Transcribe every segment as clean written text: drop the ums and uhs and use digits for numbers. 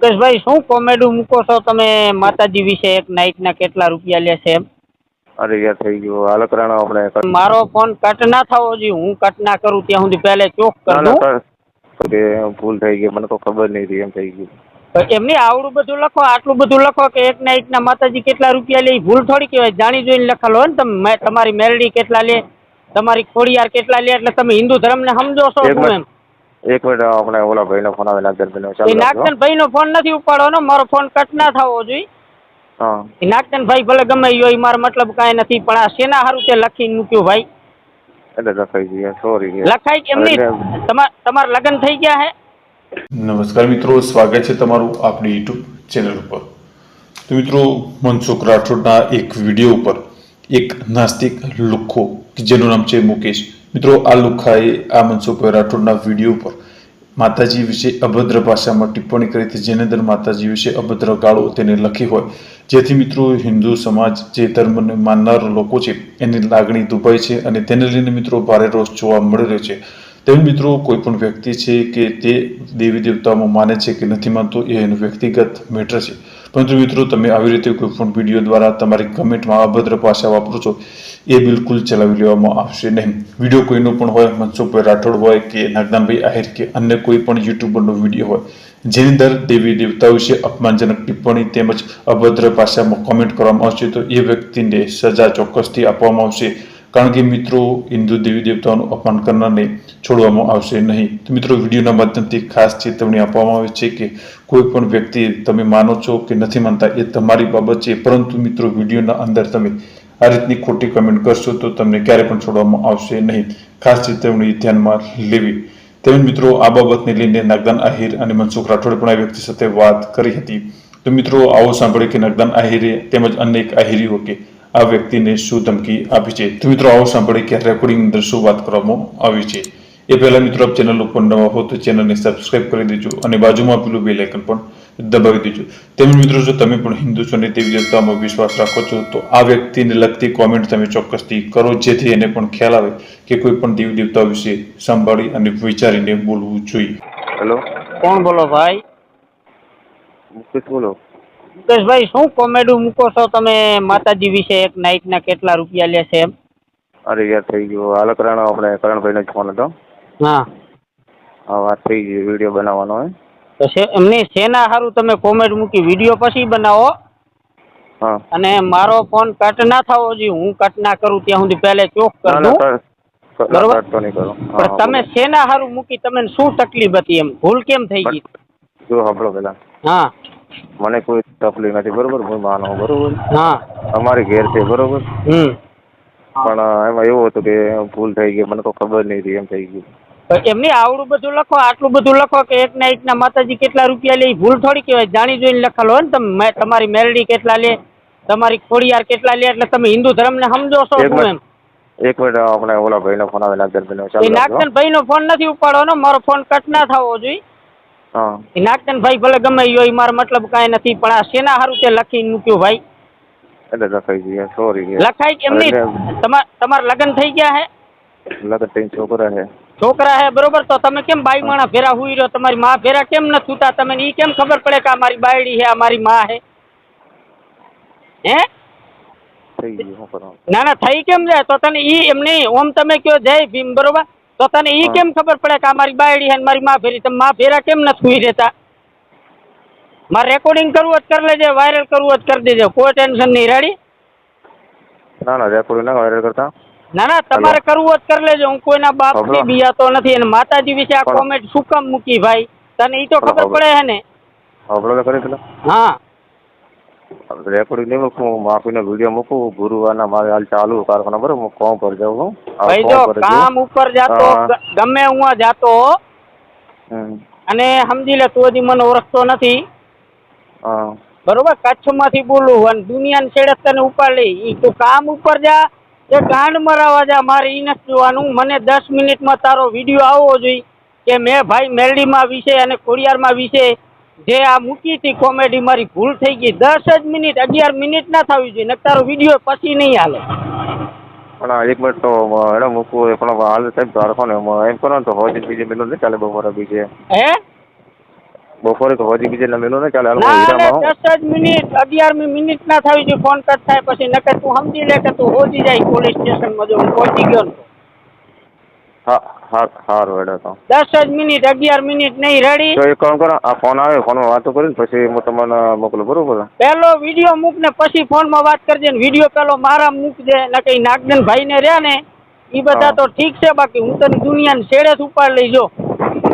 મુકેશભાઈ શું કોમેડી મૂકો છો તમે માતાજી વિશે? એક નાઈટના કેટલા રૂપિયા લે છે એમ? અરે યાર થઈ ગયું હાલ કરાણો આપણે. મારો ફોન કટ ના થવો જોઈએ, હું કટ ના કરું ત્યાં સુધી પહેલે ચોક ના કરી ના દઉં. કે ભૂલ થઈ ગઈ, મને તો ખબર નહીં હતી એમ થઈ ગયું. એમની આવડું બધું લખો, આટલું બધું લખો કે એક નાઈટના માતાજી કેટલા રૂપિયા લે, ભૂલ થોડી કહેવાય. જાણી જોઈને લખાલો હોય ને તમે. તમારી મેલડી કેટલા લે, તમારી ખોડિયાર કેટલા લે, એટલે તમે હિન્દુ ધર્મને સમજો છો શું એમ? એક મિનિટ આપણે ઓલા ભાઈનો ફોન આવે, નાગદનભાઈનો. એ નાગદનભાઈનો ફોન નથી ઉપાડવાનો, મારો ફોન કટ ના થવો જોઈએ. હા એ નાગદનભાઈ ભલે ગમે એ હોય, મારો મતલબ કાંઈ નથી, પણ આ શેના હારું તે લખીને મૂક્યું ભાઈ? એટલે લખાઈ ગયા, સોરી. લખાઈ એમની તમારા લગ્ન થઈ ગયા હે? નમસ્કાર મિત્રો, સ્વાગત છે તમારું આપણી યુટ્યુબ ચેનલ ઉપર. તો મિત્રો, મનસુખ રાઠોડના એક વિડીયો ઉપર એક નાસ્તિક લુખ્ખો જેનું નામ છે મુકેશ. મિત્રો, આ લુખ્ખાએ આ મનસુખ રાઠોડના વિડીયો ઉપર માતાજી વિશે અભદ્ર ભાષામાં ટિપ્પણી કરી હતી, જેની અંદર માતાજી વિશે અભદ્ર ગાળો તેને લખી હોય, જેથી મિત્રો હિન્દુ સમાજ જે ધર્મને માનનાર લોકો છે એની લાગણી દુભાઈ છે અને તેને લઈને મિત્રો ભારે રોષ જોવા મળી રહ્યો છે. તેમ મિત્રો કોઈ પણ વ્યક્તિ છે કે તે દેવી દેવતાઓમાં માને છે કે નથી માનતો એ એનું વ્યક્તિગત મેટર છે, પરંતુ મિત્રો તમે આવી રીતે કોઈ પણ વિડીયો દ્વારા તમારી કમેન્ટમાં અભદ્ર ભાષા વાપરો છો એ બિલકુલ ચલાવી લેવામાં આવશે નહીં. વિડીયો કોઈનો પણ હોય, મનસુખભાઈ રાઠોડ હોય કે નાગદાનભાઈ આહિર કે અન્ય કોઈ પણ યુટ્યુબરનો વિડીયો હોય જેની અંદર દેવી દેવતાઓ વિશે અપમાનજનક ટિપ્પણી તેમજ અભદ્ર ભાષામાં કોમેન્ટ કરવામાં આવશે તો એ વ્યક્તિને સજા ચોક્કસથી આપવામાં આવશે. કારણ કે મિત્રો હિન્દુ દેવી દેવતાઓનું અપમાન કરનારને છોડવામાં આવશે નહીં. તો મિત્રો વિડીયોના માધ્યમથી ખાસ ચેતવણી આપવામાં આવે છે કે કોઈ પણ વ્યક્તિ તમે માનો છો કે નથી માનતા એ તમારી બાબત છે, પરંતુ મિત્રો વિડીયોના અંદર તમે આ રીતની ખોટી કમેન્ટ કરશો તો તમને ક્યારે પણ છોડવામાં આવશે નહીં. ખાસ ચેતવણી ધ્યાનમાં લેવી. તેમજ મિત્રો આ બાબતને લઈને નાગદાન આહિર અને મનસુખ રાઠોડે પણ આ વ્યક્તિ સાથે વાત કરી હતી. તો મિત્રો આવો સાંભળે કે નાગદાન આહિરે તેમજ અન્ય એક આહિરીઓ કે આ વ્યક્તિને શું ધમકી આપી છે. તો મિત્રો આવો સાંભળે કે રેકોર્ડિંગ અંદર શું વાત કરવામાં આવી છે. એ પહેલા મિત્રો આપ ચેનલ ઉપર નવા હો તો ચેનલને સબસ્ક્રાઇબ કરી દેજો અને બાજુમાં પેલું બેલ આઇકન પણ દબાવી દેજો. તેમજ મિત્રો જો તમે પણ હિન્દુ છો અને દેવી દેવતાઓમાં વિશ્વાસ રાખો છો તો આ વ્યક્તિને લગતી કોમેન્ટ તમે ચોક્કસથી કરો, જેથી એને પણ ખ્યાલ આવે કે કોઈ પણ દેવી દેવતાઓ વિશે સંભાળી અને વિચારીને બોલવું જોઈએ. હેલો, કોણ બોલો ભાઈ? મુકેશ બોલો. મુકેશભાઈ શું કોમેડી મૂકો છો તમે માતાજી વિશે? એક નાઈટના કેટલા રૂપિયા લે છે એમ? અરે યાર થઈ ગયું હાલ કરાણો આપણે. કરણભાઈનો જ ફોન હતો. હા હા, વાત થઈ ગઈ, વિડીયો બનાવવાનો હોય તો એમની શેના હારું તમે કોમેડી મૂકી? વિડીયો પછી બનાવો. હા અને મારો ફોન કટ ના થવો જોઈએ, હું કટ ના કરું ત્યાં સુધી પહેલે ચોક કરી દઉં. બરોબર, પણ તમે શેના હારું મૂકી? તમને શું તકલીફ હતી એમ? ભૂલ કેમ થઈ ગઈ? જો સાંભળો પેલા. હા મને કોઈ તકલીફ નથી, બરોબર, હું માનો બરોબર. હા અમારી ઘેર છે બરોબર, પણ એમાં એવું હતું કે ભૂલ થઈ ગઈ, મને તો ખબર નહીં હતી એમ થઈ ગયું. એમની આવડું બધું લખો, આટલું બધું લખો કે એક નાઈટના માતાજી કેટલા રૂપિયા લે, ભૂલ થોડી કહેવાય. જાણી જોઈને લખાલો હોય ને તમે. તમારી મેલડી કેટલા લે, તમારી ખોડિયાર કેટલા લે, એટલે તમે હિન્દુ ધર્મને સમજો છો શું એમ? એક મિનિટ આપણે ઓલા ભાઈનો ફોન આવે, નાગદનભાઈનો. એ નાગદનભાઈનો ફોન નથી ઉપાડવાનો, મારો ફોન કટ ના થવો જોઈએ. હા એ નાગદનભાઈ ભલે ગમે એ હોય, મારો મતલબ કાંઈ નથી, પણ આ શેના હારું તે લખીને મૂક્યું ભાઈ? એટલે લખાઈ ગયા, સોરી. લખાઈ એમની તમારા લગ્ન થઈ ગયા હે? લગન ત્રણ છોકરા છે. છોકરા હે બરોબર, તો તમે કેમ બાઈ માણા ભેરા હુઈ રહ્યો? તમારી માં ભેરા કેમ ન થતા? તમે ઈ કેમ ખબર પડે કે આ મારી બાયડી હે, આ મારી માં હે? હે થઈ ગયું, શું કરવાનું? ના ના થઈ કેમ જાય? તો તને ઈ એમ નહીં, ઓમ તમે કયો જય ભીમ બરોબર, તો તને ઈ કેમ ખબર પડે કે આ મારી બાયડી હે મારી માં ભેરી? તમે માં ભેરા કેમ ન હુઈ રહેતા? મારે રેકોર્ડિંગ કરવું જ કરી લેજે, વાયરલ કરવું જ કરી દેજો, કોઈ ટેન્શન નહીં. રેડી? ના ના, રેકોર્ડિંગ ના વાયરલ કરતા. ના ના, તમારે કરવું જ કરી લેજો. હું કોઈના બાપથી બિયાતો નથી. અને માતાજી વિશે આ કોમેન્ટ શું કામ મૂકી ભાઈ? તને ઈ તો ખબર પડે હે ને? અપલોડ કરી પેલા. હા રેકોર્ડિંગ નહીં મૂકું, હું માફીનો વિડીયો મૂકું. ગુરુવારના મારે હાલ ચાલુ કારખાના બરોબર, હું કોમ પર જાઉં. ભાઈ જો કામ ઉપર જાતો, ગમે હું જાતો અને સમજી લે તું હજી મને ઓળખતો નથી બરોબર, કચ્છમાંથી બોલું અને દુનિયાને છેડે તને ઉપાડ લઈ. તું કામ ઉપર જા કે ગાંડ મરાવા જા, મારે ઈ નથી જોવાનું. મને 10 મિનિટમાં તારો વિડીયો આવવો જોઈએ કે મેં ભાઈ મેલડીમાં વિશે અને ખોડિયારમાં વિશે જે આ મૂકી હતી કોમેડી, મારી ભૂલ થઈ ગઈ. 10 જ મિનિટ, 11 મિનિટ ના થવી જોઈએ, ને તારો વિડીયો પછી નહીં હાલે. પણ એક મિનિટ તો એને મૂકવું પણ હાલ સાહેબ રાખો ને, એમ કરો ને તો હોય બીજે પેલું નહીં ચાલે. બપોરે બીજે હે બપોરે તો હજી બીજે મેલો ને ચાલે હાલ હું ના હીરામાં હું 10 જ મિનિટ 11મી મિનિટ ના થવી જોઈએ ફોન કટ થાય પછી નકર તું સમજી લે કે તું હોજી જાય પોલીસ સ્ટેશનમાં જો હું પહોંચી ગયો ને તો. હા સારું હેડો તો 10 જ મિનિટ 11 મિનિટ નહીં રેડી. તો એક કામ કરો આ ફોન આવે ફોનમાં વાતો કરીને પછી હું તમને મોકલું બરોબર પેલો વિડીયો મૂક ને પછી ફોનમાં વાત કરજે ને વિડીયો પેલો મારા મૂકજે ને કઈ નાગદન ભાઈ ને રહ્યા ને એ બધા તો ઠીક છે બાકી હું તને દુનિયાને છેડે જ ઉપાડ લઈ જો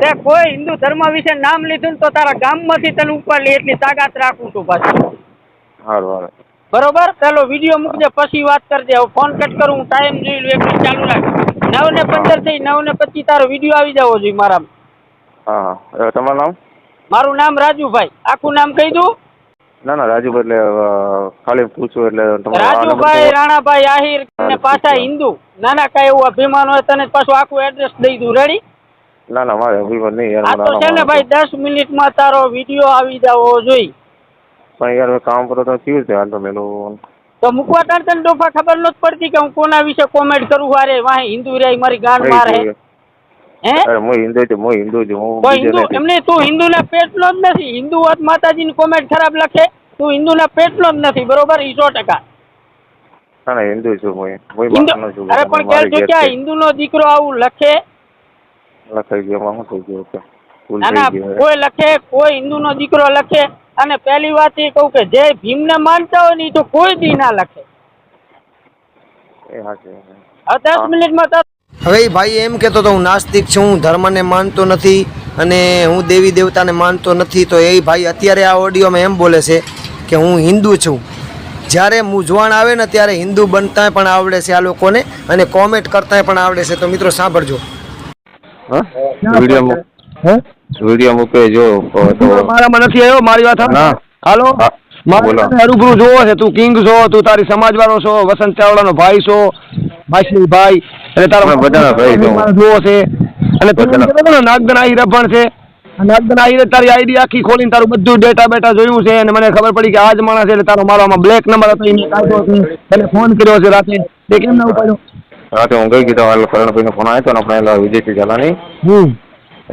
તે કોઈ હિન્દુ ધર્મ વિશે નામ લીધું ને તો તારા ગામમાંથી તને ઉપાડ લઈ એટલી તાકાત રાખું છું પાછી. સારું બરોબર પેલો વિડીયો મૂકજે પછી વાત કરજે. હવે ફોન કટ કરું હું ટાઈમ જોઈ લઉં 1 મિનિટ ચાલુ રાખ. 9:15 થઈ 9:25 તારો વિડીયો આવી જવો જોઈએ મારામાં. હા તમારું નામ? મારું નામ રાજુભાઈ. આખું નામ કહી દઉં? ના રાજુભાઈ એટલે ખાલી પૂછું એટલે રાજુભાઈ રાણાભાઈ આહિર ને પાછા હિન્દુ. ના કઈ એવું અભિમાન હોય તને પાછું આખું એડ્રેસ દઈ દઉં. રેડી? ના મારે અભિમાન નહીં આ તો છે ને ભાઈ 10 મિનિટમાં તારો વિડીયો આવી જવો જોઈએ. પણ યાર કામ કરો તો કેવી રીતે હાલ તો મેલું તો મૂકવા તાર તને ડોફા ખબર નથી પડતી કે હું કોના વિશે કોમેન્ટ કરું. વારે વાહે હિન્દુ રે મારી ગાંડ મારે હે? હું હિન્દુ છું હું તો હિન્દુ એમને તું હિન્દુના પેટનો જ નથી. હિન્દુ હોત માતાજીની કોમેન્ટ ખરાબ લખે. તું હિન્દુના પેટનો જ નથી બરોબર. ઈ 100%. ના હિન્દુ છું હું. અરે પણ ક્યારે જો ક્યાં હિન્દુનો દીકરો આવું લખે? લખાઈ ગયો શું થઈ ગયું? ના કોઈ લખે કોઈ હિન્દુનો દીકરો લખે. અને પહેલી વાત એ કહું કે જે ભીમને માનતા હોય ને એ તો કોઈ દી ના લખે. હવે 10 મિનિટમાં તો હવે ભાઈ એમ કહેતો તો હું નાસ્તિક છું, હું ધર્મને માનતો નથી અને હું દેવી દેવતાને માનતો નથી. તો એ ભાઈ અત્યારે આ ઓડિયોમાં એમ બોલે છે કે હું હિન્દુ છું. જ્યારે મૂંઝવણ આવે ને ત્યારે હિન્દુ બનતા પણ આવડે છે આ લોકોને અને કોમેન્ટ કરતા પણ આવડે છે. તો મિત્રો સાંભળજો. વિડીયો મૂકે જો મારામાં નથી આવ્યો. મારી વાત હાલો મારે રૂબરૂ જોવો છે. તું કિંગ છો, તું તારી સમાજવાળો છો, વસંત ચાવડાનો ભાઈ છો, માછલી ભાઈ એટલે તારા બધાના ભાઈ જોવો છે. અને તું નાગદન આહિર પણ છે. નાગદન આહિરે તારી આઈડી આખી ખોલીને તારું બધું ડેટા બેટા જોયું છે અને મને ખબર પડી કે આ જ માણસ એટલે તારો મારામાં બ્લેક નંબર હતો. એને કાઢ્યો છે, તને ફોન કર્યો છે રાતે. તે કેમ ના ઉપાડ્યો? રાતે હું ગઈ કીધું કરણભાઈનો ફોન આવ્યો હતો ને આપણે વિજયસિંહ ઝાલાની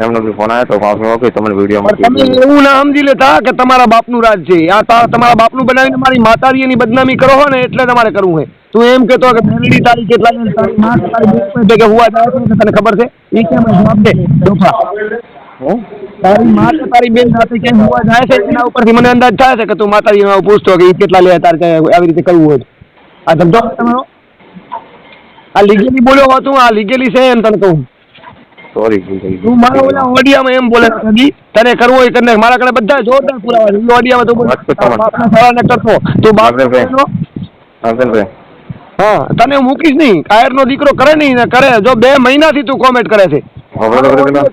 એમનો બી ફોન આવ્યો તો માફી ઓકે તમને વિડીયો તમે એવું ના સમજી લેતા કે તમારા બાપનું રાજ છે. આ તમારા બાપનું બનાવીને મારી માતાજીની બદનામી કરો હો ને એટલે તમારે કરવું હોય. તું એમ કહેતો કે મેલડી તારી કેટલા તારી માં તારી બેન કે હુવા જાય છે તને ખબર છે? એ કેમ જવાબ દે ડોફા. તારી માં તારી બેન સાથે કેમ હુવા જાય છે એના ઉપરથી મને અંદાજ થાય છે કે તું માતાજીને પૂછતો કે એ કેટલા લે તારે આવી રીતે કરવું હોય. આ ધંધો તમારો આ લીગેલી બોલ્યો હોતું. આ લીગેલી છે એમ તને કહું. તું મારા ઓલા ઓડિયામાં એમ બોલે તને કરવું હોય કરીને મારા કને બધા જોરદાર પુરાવા છે. ઓડિયામાં તું કરતો તું બાપ હા તને હું મૂકીશ નહીં. કાયરનો દીકરો કરે નહીં ને કરે જો 2 મહિનાથી તું કોમેન્ટ કરે છે.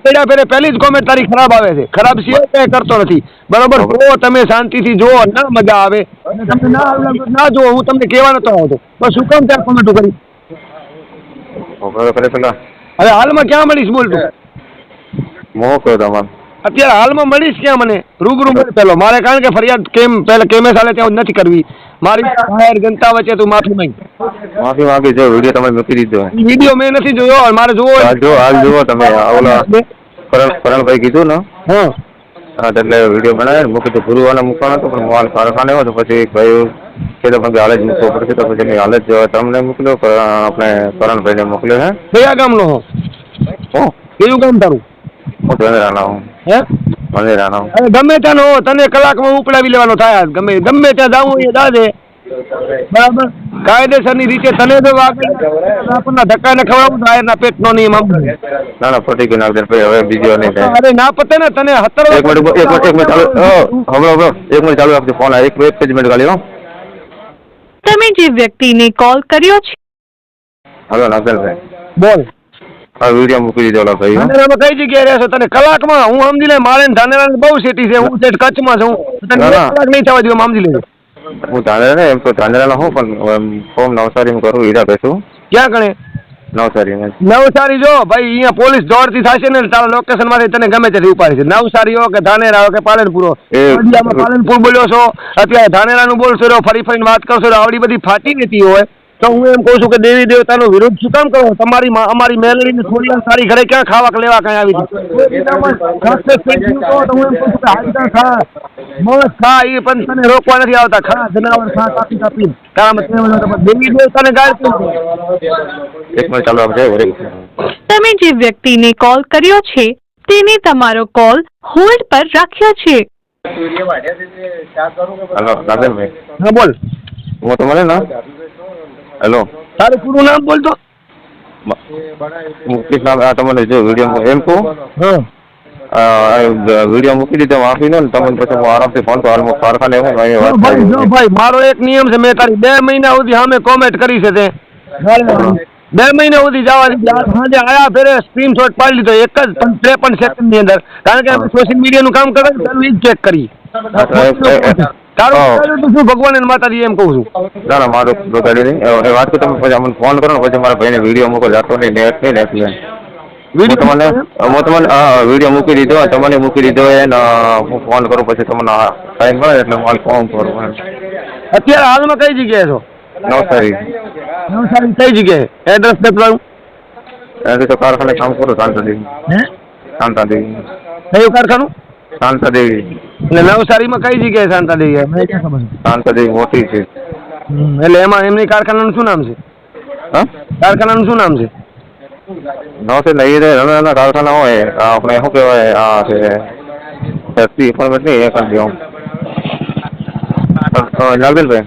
પેલા ફેરે પહેલી જ કોમેન્ટ તારી ખરાબ આવે છે. ખરાબ સિવાય કરતો નથી બરોબર. જો તમે શાંતિથી જો ના મજા આવે તમને ના જો હું તમને કહેવા નતો આવતો બસ શું કામ ત્યાં કોમેન્ટો કરી. હવે હાલમાં ક્યાં મળીશ બોલ તું? અત્યારે હાલમાં મળીશ ક્યાં મને? રૂબરૂ મળે પેલો મારે કારણ કે ફરિયાદ પેલા કેમે સાલે ત્યાં નથી કરવી. મારી જાહેર જનતા વચ્ચે તું માફી માંગી જો વિડીયો તમે મૂકી દીધો. વિડીયો મેં નથી જોયો મારે જોવો. હાલ જુઓ તમે ઓલા કરણભાઈ કીધું ને એટલે વિડીયો બનાવે મૂકી તો ગુરુવારે મૂકવાનો હતો પણ મોબાઈલ કારખાને આવ્યો તો પછી ભાઈ કે તો હાલ જ મૂકવો પડશે તો પછી હાલ જ તમને મોકલ્યો આપણે કરણભાઈને મોકલ્યો હે. કયા ગામનો હો? કયું ગામ તારું? હું ધનેરાનો હું. હે ધનેરાનો? ગમે ત્યાં હો તને કલાકમાં ઉપડાવી લેવાનો થાય. ગમે ત્યાં જાવું એ દાદે બરાબર કાયદેસરની રીતે તને જો આપણના ધક્કા ને ખવડાવું તો આયરના પેટ નો નહીં મામલો. ના પટી ગયું નાગદર ભાઈ હવે બીજો નહીં થાય. અરે ના પતે ને તને 17 એક મિનિટ ચાલુ એક મિનિટ ચાલુ રાખજો ફોન એક મિનિટ ખાલી હો. તમે જે વ્યક્તિને કોલ કર્યો છે. હલો નાગદરભાઈ બોલ. હા વિડીયો મૂકી દીધો ભાઈ. ધાનેરામાં કઈ જગ્યાએ રહેશો? તને કલાકમાં હું સમજી લે. મારે ધાનેરાની બહુ સિટી છે. હું સેટ કચ્છમાં છું. તને કલાક નહીં થવા દઉં સમજી લેજો. હું ધાનેરા ને એમ તો ધાનેરાનો હું પણ ફોર્મ નવસારી કરું હીરા બેસું. ક્યાં કણે? નવસારી જો ભાઈ અહીંયા પોલીસ દોડતી થશે ને તારા લોકેશન માંથી તને ગમે ત્યાંથી ઉપાડી છે. નવસારી હો કે ધાનેરા હો કે પાલનપુર હો. પાલનપુર બોલ્યો છો અત્યારે ધાનેરાનું બોલશો ફરી ફરીને વાત કરશો આવડી બધી ફાટી રહેતી હોય તો હું એમ કહું છું કે દેવી દેવતાનો વિરોધ શું કામ કરો? તમારી અમારી મેલડીને થોડી વાર સારી ઘરે ક્યાં ખાવા લેવા કઈ આવી હતી? તો હું એમ કહું છું કે હાજર ખા મસ્ત ખા, એ પણ તને રોકવા નથી આવતા. ખા જનાવર ખા કાપી કાપી દેવી દેવતાને ગાળ કેમ? એક મિનિટ ચાલો આપણે વળી. તમે જે વ્યક્તિને કોલ કર્યો છે તેને તમારો કોલ હોલ્ડ પર રાખ્યો છે. હેલો નાગેનભાઈ, હા બોલ. હું તમને ના હેલો તારું પૂરું નામ બોલ તો. મુકેશ નામ. આ તમને જો વિડીયો એમ કહું, વિડીયો મૂકી દીધો આપી ને તમને પછી હું આરામથી ફોન કરું. કારખાને હું જો ભાઈ મારો એક નિયમ છે, મેં તારી 2 મહિના સુધી સામે કોમેન્ટ કરી છે તે 2 મહિના સુધી જવા દીધી. સાંજે આયા ફેરે સ્ક્રીનશોટ પાડી લીધો એક જ 53 સેકન્ડની અંદર, કારણ કે આપણે સોશિયલ મીડિયાનું કામ કરે તારું એ જ ચેક કરી. તારું તું શું ભગવાન અને માતાજી એમ કહું છું. ના ના મારું બગાડી નહીં. એ વાત તો તમે પછી અમને ફોન કરો ને પછી મારા ભાઈને વિડીયો મોકલો. જાતો નહીં નેટ નહીં એટલે હું તમને વિડીયો મૂકી દીધો, તમને મૂકી દીધો એને હું ફોન કરું પછી તમને ટાઈમ મળે એટલે હું ફોન કરું. અત્યારે હાલમાં કઈ જગ્યાએ છો? નવસારી. નવસારી કઈ જગ્યાએ? એડ્રેસ બતાવું. એનાથી તો કારખાને કામ કરું. શાંતાદેવી. શાંતાદેવી. કયું કારખાનું? શાંતાદેવી. એટલે નવસારીમાં કઈ જગ્યાએ શાંતાદેવી? મને ક્યાં ખબર છે? શાંતાદેવી મોટી છે. એટલે એમાં એમની કારખાનાનું શું નામ છે? હા, કારખાનાનું શું નામ છે? નવસારી નહીં નાના કારખાના હોય આપણે શું કહેવાય આ છે શક્તિ પણ નહીં એ કરી દઉં નાગેનભાઈ.